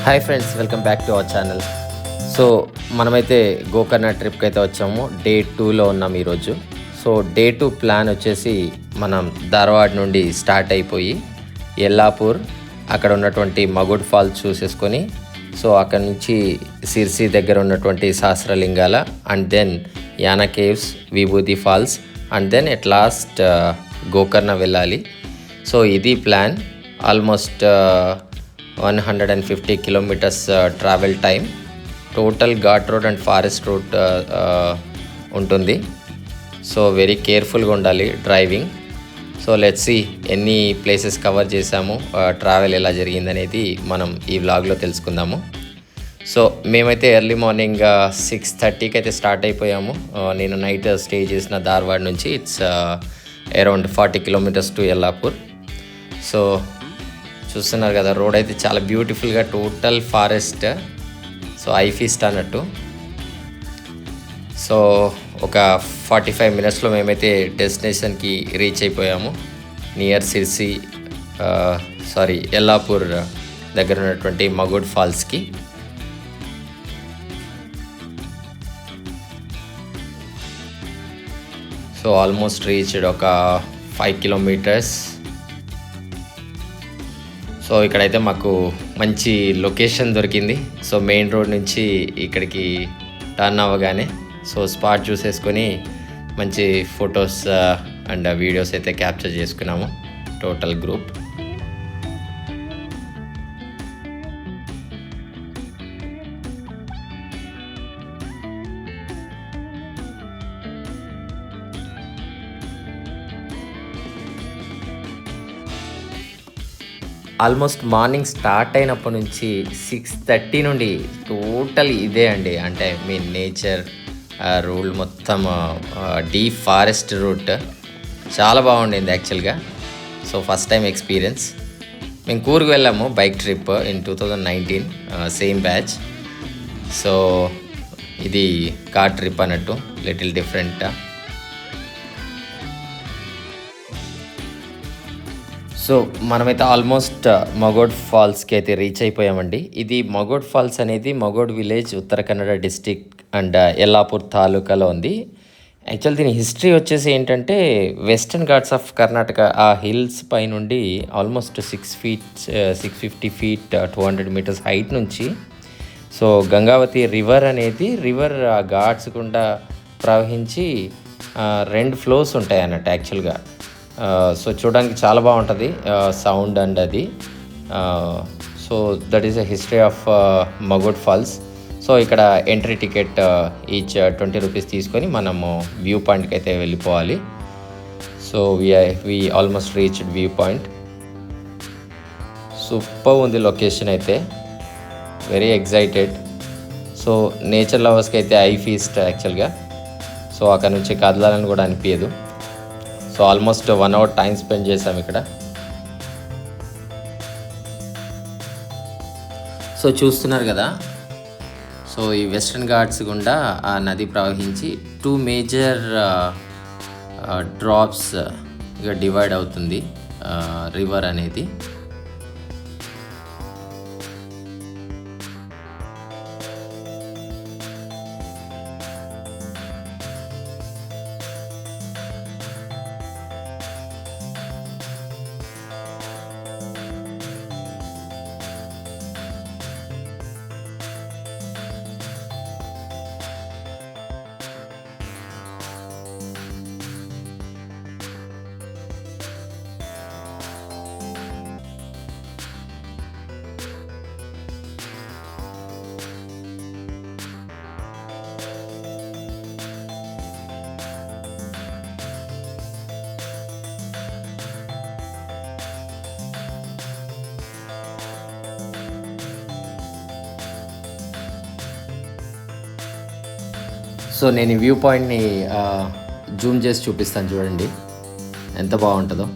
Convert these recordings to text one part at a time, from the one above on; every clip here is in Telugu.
Hi friends, welcome back to our channel. So మనమైతే గోకర్ణ ట్రిప్కి అయితే వచ్చాము. డే 2లో ఉన్నాం ఈరోజు. సో డే 2 ప్లాన్ వచ్చేసి మనం ధార్వాడ్ నుండి స్టార్ట్ అయిపోయి ఎల్లాపూర్, అక్కడ ఉన్నటువంటి మగుడ్ ఫాల్స్ చూసేసుకొని, సో అక్కడ నుంచి సిర్సి దగ్గర ఉన్నటువంటి సహస్రలింగాల and then Yana caves, Vibhuti falls and then at last Gokarna వెళ్ళాలి. సో ఇది plan. Almost 150 kilometres travel time. Total ghat road and forest route ఉంటుంది. సో వెరీ కేర్ఫుల్గా ఉండాలి డ్రైవింగ్. సో లెట్స్ సీ ఎన్ని ప్లేసెస్ కవర్ చేసాము, ట్రావెల్ ఎలా జరిగిందనేది మనం ఈ వ్లాగ్లో తెలుసుకుందాము. సో మేమైతే ఎర్లీ మార్నింగ్ 6:30కి అయితే స్టార్ట్ అయిపోయాము. నేను నైట్ స్టే చేసిన ధార్వాడ్ నుంచి it's around 40 kilometres to Yellapur. So చూస్తున్నారు కదా, రోడ్ అయితే చాలా బ్యూటిఫుల్గా టోటల్ ఫారెస్ట్. సో ఐఫీస్ట్ అన్నట్టు. సో ఒక 45 మినిట్స్లో మేమైతే డెస్టినేషన్కి రీచ్ అయిపోయాము. నియర్ సిర్సి ఎల్లాపూర్ దగ్గర ఉన్నటువంటి మగుడ్ ఫాల్స్కి. సో ఆల్మోస్ట్ రీచ్డ్ ఒక 5 కిలోమీటర్స్. సో ఇక్కడైతే మాకు మంచి లొకేషన్ దొరికింది. సో మెయిన్ రోడ్ నుంచి ఇక్కడికి టర్న్ అవ్వగానే సో స్పాట్ చూసేసుకొని మంచి ఫొటోస్ అండ్ వీడియోస్ అయితే క్యాప్చర్ చేసుకున్నాము total group. Almost morning start అయినప్పటి నుంచి 6:30 నుండి టోటల్ ఇదే అండి. అంటే మీ నేచర్ రూల్ మొత్తం డీప్ ఫారెస్ట్ రూట్ చాలా బాగుండింది యాక్చువల్గా. So first time experience. మేము కూర్గు వెళ్ళాము bike trip in 2019, same batch. So ఇది కార్ ట్రిప్ అన్నట్టు, లిటిల్ డిఫరెంట్. సో మనమైతే ఆల్మోస్ట్ మగోడ్ ఫాల్స్కి అయితే రీచ్ అయిపోయామండి. ఇది మగోడ్ ఫాల్స్ అనేది మగోడ్ village, Uttara Kannada district and Yellapur తాలూకాలో ఉంది. యాక్చువల్ దీని హిస్టరీ వచ్చేసి ఏంటంటే, వెస్టర్న్ ఘాట్స్ ఆఫ్ కర్ణాటక ఆ హిల్స్ పై నుండి ఆల్మోస్ట్ 650 ఫీట్ 200 మీటర్స్ హైట్ నుంచి సో గంగావతి రివర్ అనేది ఆ ఘాట్స్ గుండా ప్రవహించి 2 ఫ్లోస్ ఉంటాయి అన్నట్టు యాక్చువల్గా. సో చూడడానికి చాలా బాగుంటుంది సౌండ్ అండ్ అది. So that is a history of Magod falls. So ఇక్కడ ఎంట్రీ టికెట్ ఈచ్ 20 రూపీస్ తీసుకొని మనము వ్యూ పాయింట్కి అయితే వెళ్ళిపోవాలి. So we almost reached view point. Super ఉంది లొకేషన్ అయితే, వెరీ ఎగ్జైటెడ్. సో నేచర్ లవర్స్కి అయితే ఐ ఫీస్ట్ యాక్చువల్గా. సో అక్కడ నుంచి కదలాలని కూడా అనిపించదు. So almost 1 hour time spend చేసాం ఇక్కడ. సో చూస్తున్నారు కదా, సో ఈ వెస్ట్రన్ ఘాట్స్ గుండా ఆ నది ప్రవహించి 2 మేజర్ డ్రాప్స్ ఇక డివైడ్ అవుతుంది రివర్ అనేది. సో నేను ఈ వ్యూ పాయింట్ని జూమ్ చేసి చూపిస్తాను, చూడండి ఎంత బాగుంటుందో.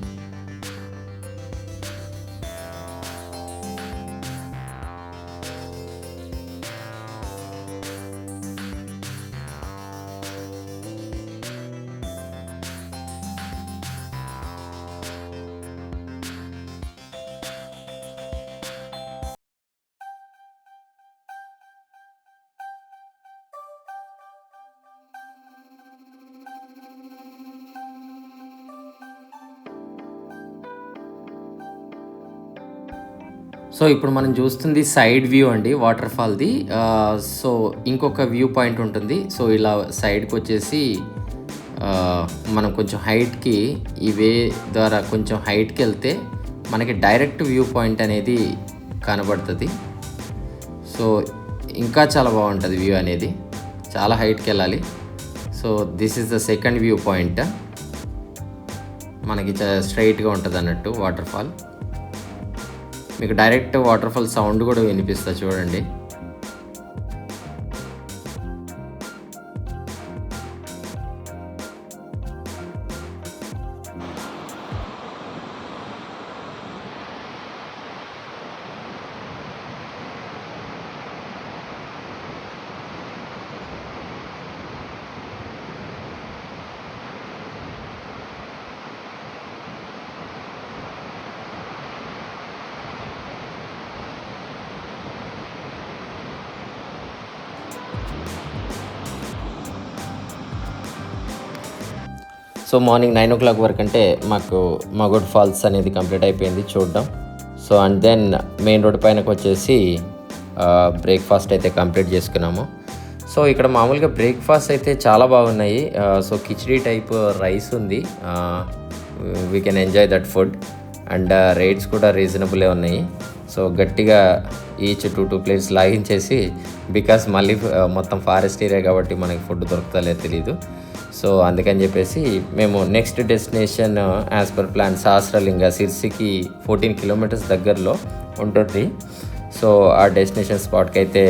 సో ఇప్పుడు మనం చూస్తుంది సైడ్ వ్యూ అండి వాటర్ ఫాల్ది. సో ఇంకొక వ్యూ పాయింట్ ఉంటుంది. సో ఇలా సైడ్కి వచ్చేసి మనం కొంచెం హైట్కి ఈ వే ద్వారా కొంచెం హైట్కి వెళ్తే మనకి డైరెక్ట్ వ్యూ పాయింట్ అనేది కనబడుతుంది. సో ఇంకా చాలా బాగుంటుంది వ్యూ అనేది, చాలా హైట్కి వెళ్ళాలి. So this is the second view point. మనకి స్ట్రైట్గా ఉంటుంది అన్నట్టు వాటర్ ఫాల్. మీకు డైరెక్ట్ వాటర్ ఫాల్ సౌండ్ కూడా వినిపిస్తుంది చూడండి. సో మార్నింగ్ 9 o'clock వరకు అంటే మాకు మగోడ్ ఫాల్స్ అనేది కంప్లీట్ అయిపోయింది చూడడం. So and then main road పైనకి వచ్చేసి బ్రేక్ఫాస్ట్ అయితే కంప్లీట్ చేసుకున్నాము. సో ఇక్కడ మామూలుగా బ్రేక్ఫాస్ట్ అయితే చాలా బాగున్నాయి. సో కిచిడీ టైప్ రైస్ ఉంది. We can enjoy that food and rates కూడా రీజనబులే ఉన్నాయి. సో గట్టిగా ఈచ్ 2 plates లాగించేసి, బికాస్ మళ్ళీ మొత్తం ఫారెస్ట్ ఏరియా కాబట్టి మనకి ఫుడ్ దొరుకుతలే తెలీదు. సో అందుకని చెప్పేసి మేము next destination as per plan Sahasralinga, సిర్సికి 14 kilometers దగ్గరలో ఉంటుంది. సో ఆ డెస్టినేషన్ స్పాట్కి అయితే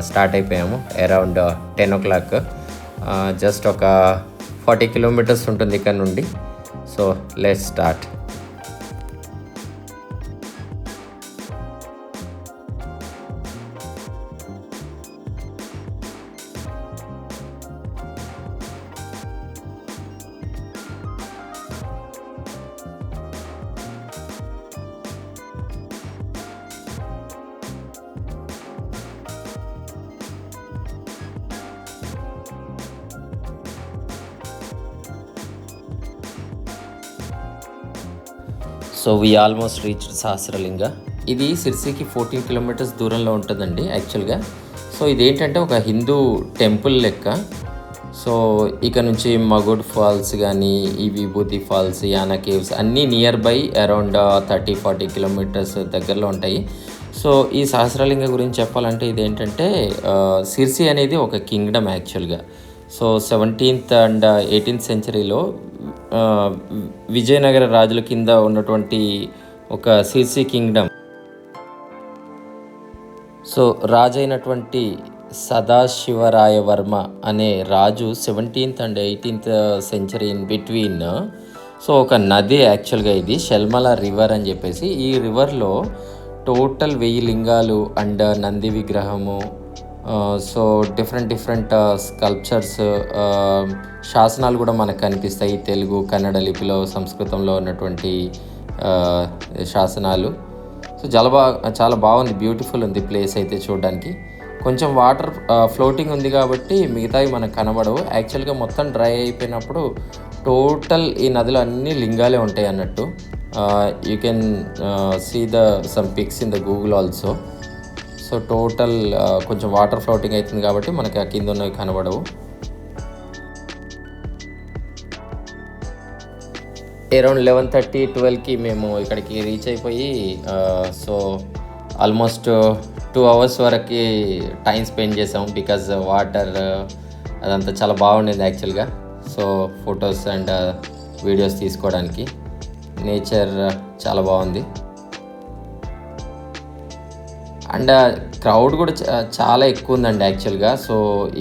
స్టార్ట్ అయిపోయాము అరౌండ్ 10 o'clock. జస్ట్ ఒక 40 kilometers ఉంటుంది ఇక్కడ నుండి. So let's start. So we almost reach Sahasralinga. ఇది సిర్సికి 14 kilometers దూరంలో ఉంటుందండి యాక్చువల్గా. సో ఇదేంటంటే ఒక హిందూ టెంపుల్ లెక్క. సో ఇక నుంచి మగోడ్ ఫాల్స్ కానీ, ఈ విభూతి ఫాల్స్, యానా కేవ్స్ అన్నీ నియర్ బై అరౌండ్ 30-40 kilometers దగ్గరలో ఉంటాయి. సో ఈ సహస్రలింగ గురించి చెప్పాలంటే ఇదేంటంటే సిర్సి అనేది ఒక కింగ్డమ్ యాక్చువల్గా. So 17th and 18th centuryలో Vijayanagara రాజుల కింద ఉన్నటువంటి ఒక సిర్సి కింగ్డమ్. సో రాజు అయినటువంటి సదాశివరాయవర్మ అనే రాజు 17th and 18th century in between. So ఒక నది యాక్చువల్గా, ఇది షల్మల రివర్ అని చెప్పేసి. ఈ రివర్లో టోటల్ 1000 లింగాలు అండ్ నంది విగ్రహము, సో డిఫరెంట్ స్కల్ప్చర్స్, శాసనాలు కూడా మనకు కనిపిస్తాయి. తెలుగు, కన్నడ లిపిలో, సంస్కృతంలో ఉన్నటువంటి శాసనాలు. సో చాలా బాగుంది, బ్యూటిఫుల్ ఉంది ప్లేస్ అయితే చూడడానికి. కొంచెం వాటర్ ఫ్లోటింగ్ ఉంది కాబట్టి మిగతావి మనకు కనబడవు. యాక్చువల్గా మొత్తం డ్రై అయిపోయినప్పుడు టోటల్ ఈ నదిలో అన్ని లింగాలే ఉంటాయి అన్నట్టు. You can see some pics in the Google also. So total కొంచెం వాటర్ ఫ్లోటింగ్ అవుతుంది కాబట్టి మనకి ఆ కింద ఉన్నవి కనబడవు. అరౌండ్ 11:30-12కి మేము ఇక్కడికి రీచ్ అయిపోయి, సో ఆల్మోస్ట్ 2 hours వరకు టైం స్పెండ్ చేసాము. బికాజ్ వాటర్ అదంతా చాలా బాగుండింది యాక్చువల్గా. సో ఫొటోస్ అండ్ వీడియోస్ తీసుకోవడానికి నేచర్ చాలా బాగుంది. అండ్ క్రౌడ్ కూడా చాలా ఎక్కువ ఉందండి యాక్చువల్గా. సో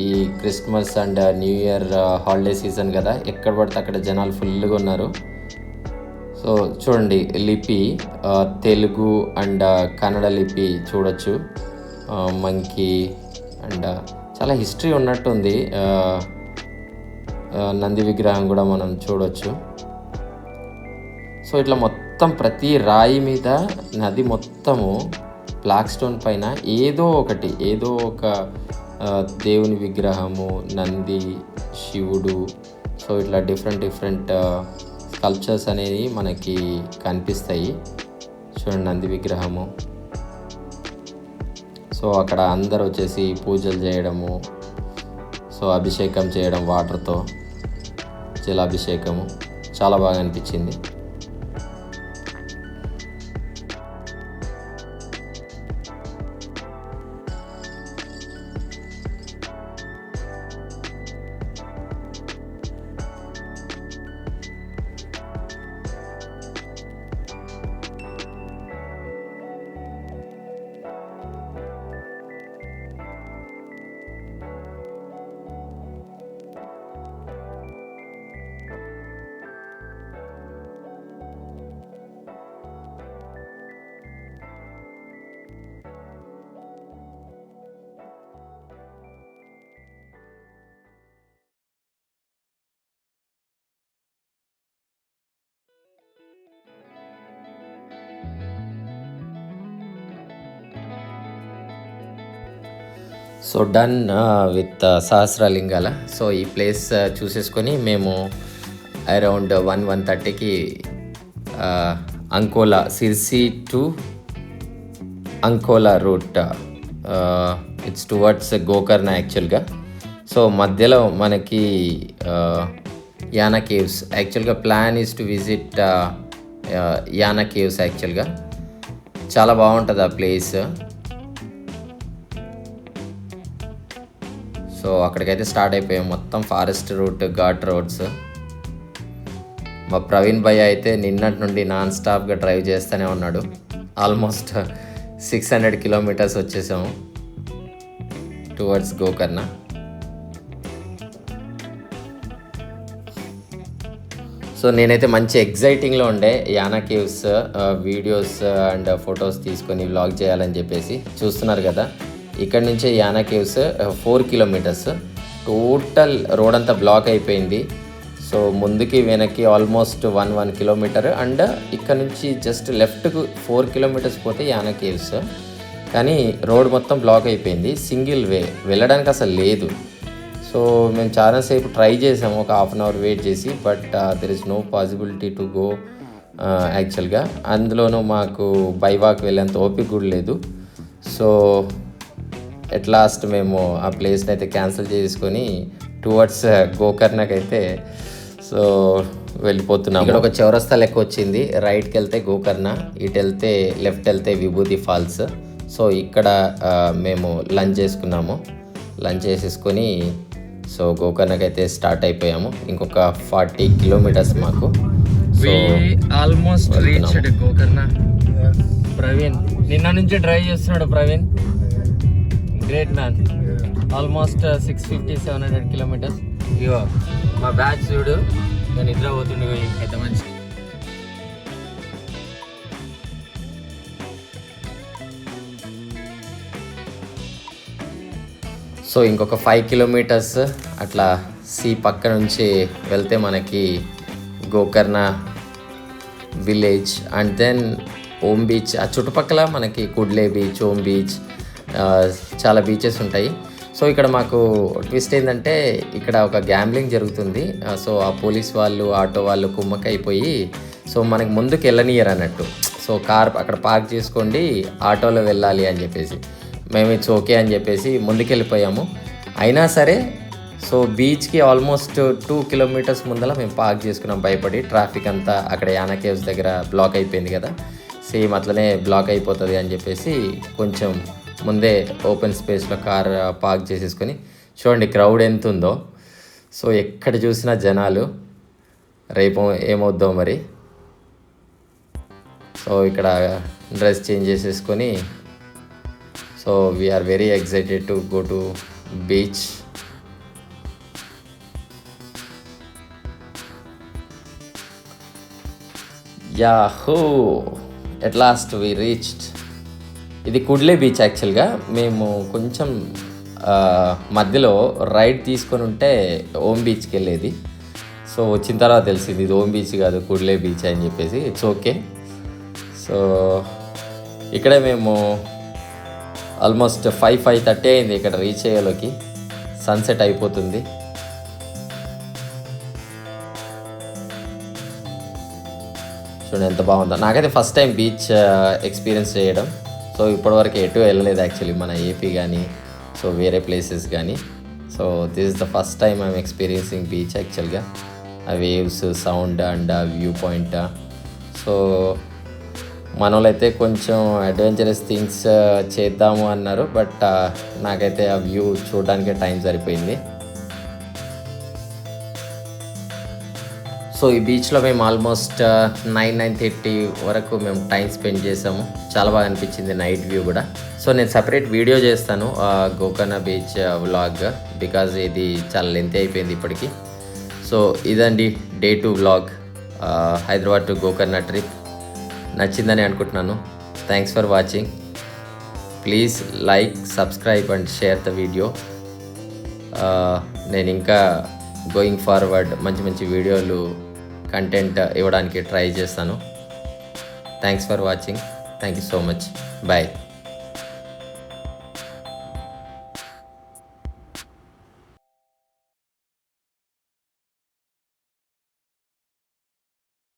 ఈ Christmas and new year holiday season కదా, ఎక్కడ పడితే అక్కడ జనాలు ఫుల్గా ఉన్నారు. సో చూడండి, లిపి తెలుగు అండ్ కన్నడ లిపి చూడొచ్చు. మంకీ అండ్ చాలా హిస్టరీ ఉన్నట్టుంది. నంది విగ్రహం కూడా మనం చూడొచ్చు. సో ఇట్లా మొత్తం ప్రతి రాయి మీద నది మొత్తము బ్లాక్ స్టోన్ పైన ఏదో ఒక దేవుని విగ్రహము, నంది, శివుడు, సో ఇట్లా డిఫరెంట్ స్కల్ప్చర్స్ అనేవి మనకి కనిపిస్తాయి. చూడండి, నంది విగ్రహము, సో అక్కడ అందరూ వచ్చేసి పూజలు చేయడము, సో అభిషేకం చేయడం వాటర్తో, జలాభిషేకము చాలా బాగా అనిపించింది. సో డన్ విత్ సహస్రలింగాల. సో ఈ ప్లేస్ చూసేసుకొని మేము అరౌండ్ 1:30కి Ankola, Sirsi to Ankola route, it's towards Gokarna యాక్చువల్గా. సో మధ్యలో మనకి యానా కేవ్స్, యాక్చువల్గా plan is to visit Yana caves. యాక్చువల్గా చాలా బాగుంటుంది ఆ ప్లేస్. సో అక్కడికైతే స్టార్ట్ అయిపోయాం. మొత్తం ఫారెస్ట్ రూట్, ఘాట్ రోడ్స్. మా ప్రవీణ్ భయ్య అయితే నిన్నటి నుండి నాన్ స్టాప్గా డ్రైవ్ చేస్తూనే ఉన్నాడు. ఆల్మోస్ట్ 600 కిలోమీటర్స్ వచ్చేసాము టువర్డ్స్ గోకర్ణ. సో నేనైతే మంచి ఎగ్జైటింగ్లో ఉండే Yana caves videos and photos తీసుకొని వ్లాగ్ చేయాలని చెప్పేసి. చూస్తున్నారు కదా, ఇక్కడ నుంచే Yana caves 4 kilometres. Total road అంతా బ్లాక్ అయిపోయింది. సో ముందుకి వెనక్కి ఆల్మోస్ట్ 1 కిలోమీటర్. అండ్ ఇక్కడ నుంచి జస్ట్ లెఫ్ట్కు 4 కిలోమీటర్స్ పోతే యానా కేవ్స్. కానీ రోడ్ మొత్తం బ్లాక్ అయిపోయింది. సింగిల్ వే, వెళ్ళడానికి అసలు లేదు. సో మేము చాలాసేపు ట్రై చేసాము, ఒక హాఫ్ అన్ అవర్ వెయిట్ చేసి. But there is no possibility to go యాక్చువల్గా. అందులోనూ మాకు బైవాక్ వెళ్ళేంత ఓపిక కూడా లేదు. సో ఎట్ లాస్ట్ మేము ఆ ప్లేస్ని అయితే క్యాన్సిల్ చేసుకొని టువర్డ్స్ గోకర్ణకి అయితే సో వెళ్ళిపోతున్నాము. ఇక్కడ ఒక చౌరస్తా లెక్క వచ్చింది. రైట్కి వెళ్తే గోకర్ణ, ఇటు వెళ్తే లెఫ్ట్ వెళ్తే విభూతి ఫాల్స్. సో ఇక్కడ మేము లంచ్ చేసుకున్నాము. లంచ్ చేసేసుకొని సో గోకర్ణకి అయితే స్టార్ట్ అయిపోయాము. ఇంకొక 40 కిలోమీటర్స్ మాకు. So almost reached Gokarna. Praveen నిన్న నుంచి డ్రైవ్ చేస్తున్నాడు. Praveen great man. Almost 650-700 kilometres. ఇగో మా బ్యాచ్ చూడు, నేను నిద్ర పోతుండే అయితే మంచి. సో ఇంకొక 5 కిలోమీటర్స్ అట్లా సీ పక్క నుంచి వెళ్తే మనకి Gokarna village and then Om beach. ఆ చుట్టుపక్కల మనకి కుడ్లే బీచ్, ఓమ్ బీచ్, చాలా బీచెస్ ఉంటాయి. సో ఇక్కడ మాకు ట్విస్ట్ ఏంటంటే ఇక్కడ ఒక గ్యాంబ్లింగ్ జరుగుతుంది. సో ఆ పోలీస్ వాళ్ళు, ఆటో వాళ్ళు కుమ్మకైపోయి సో మనకి ముందుకు వెళ్ళనియరు అన్నట్టు. సో కార్ అక్కడ పార్క్ చేసుకోండి, ఆటోలో వెళ్ళాలి అని చెప్పేసి. మేము ఇట్స్ ఓకే అని చెప్పేసి ముందుకెళ్ళిపోయాము. అయినా సరే సో బీచ్కి ఆల్మోస్ట్ 2 కిలోమీటర్స్ ముందర మేము పార్క్ చేసుకున్నాం భయపడి. ట్రాఫిక్ అంతా అక్కడ యానా కేవ్స్ దగ్గర బ్లాక్ అయిపోయింది కదా, సేమ్ అట్లనే బ్లాక్ అయిపోతుంది అని చెప్పేసి కొంచెం ముందే ఓపెన్ స్పేస్లో కార్ పార్క్ చేసేసుకొని. చూడండి క్రౌడ్ ఎంత ఉందో. సో ఎక్కడ చూసినా జనాలు. రేపు ఏమవుద్దో మరి. సో ఇక్కడ డ్రెస్ చేంజ్ చేసేసుకొని so we are very excited to go to beach. Yahoo, at last we reached. ఇది కుడ్లే బీచ్. యాక్చువల్గా మేము కొంచెం మధ్యలో రైడ్ తీసుకొని ఉంటే ఓమ్ బీచ్కి వెళ్ళేది. సో వచ్చిన తర్వాత తెలిసింది ఇది ఓమ్ బీచ్ కాదు, కుడ్లే బీచ్ అని చెప్పేసి. It's okay. సో ఇక్కడే మేము ఆల్మోస్ట్ 5:30 అయింది ఇక్కడ రీచ్ అయ్యేలోకి. సన్సెట్ అయిపోతుంది. చూడండి ఎంత బాగుందో. నాకైతే ఫస్ట్ టైం బీచ్ ఎక్స్పీరియన్స్ చేయడం. సో ఇప్పటివరకు ఎటు వెళ్ళలేదు యాక్చువల్లీ మన ఏపీ కానీ సో వేరే ప్లేసెస్ కానీ. So this is the first time I'm experiencing beach యాక్చువల్గా. ఆ వేవ్స్, సౌండ్ అండ్ ఆ వ్యూ పాయింట్. సో మన వాళ్ళైతే కొంచెం అడ్వెంచరస్ థింగ్స్ చేద్దాము అన్నారు, బట్ నాకైతే ఆ వ్యూ చూడడానికే టైం సరిపోయింది. సో ఈ బీచ్లో మేము ఆల్మోస్ట్ 9:30 వరకు మేము టైం స్పెండ్ చేసాము. చాలా బాగా అనిపించింది నైట్ వ్యూ కూడా. సో నేను సపరేట్ వీడియో చేస్తాను గోకర్ణ బీచ్ వ్లాగ్, బికాజ్ ఇది చాలా లెంత్ అయిపోయింది ఇప్పటికి. సో ఇదండి day 2 vlog, Hyderabad to Gokarna trip. నచ్చిందని అనుకుంటున్నాను. Thanks for watching. Please like, subscribe and share the video. నేను ఇంకా గోయింగ్ ఫార్వర్డ్ మంచి మంచి వీడియోలు, కంటెంట్ ఇవ్వడానికి ట్రై చేస్తాను. Thanks for watching. Thank you so much. Bye.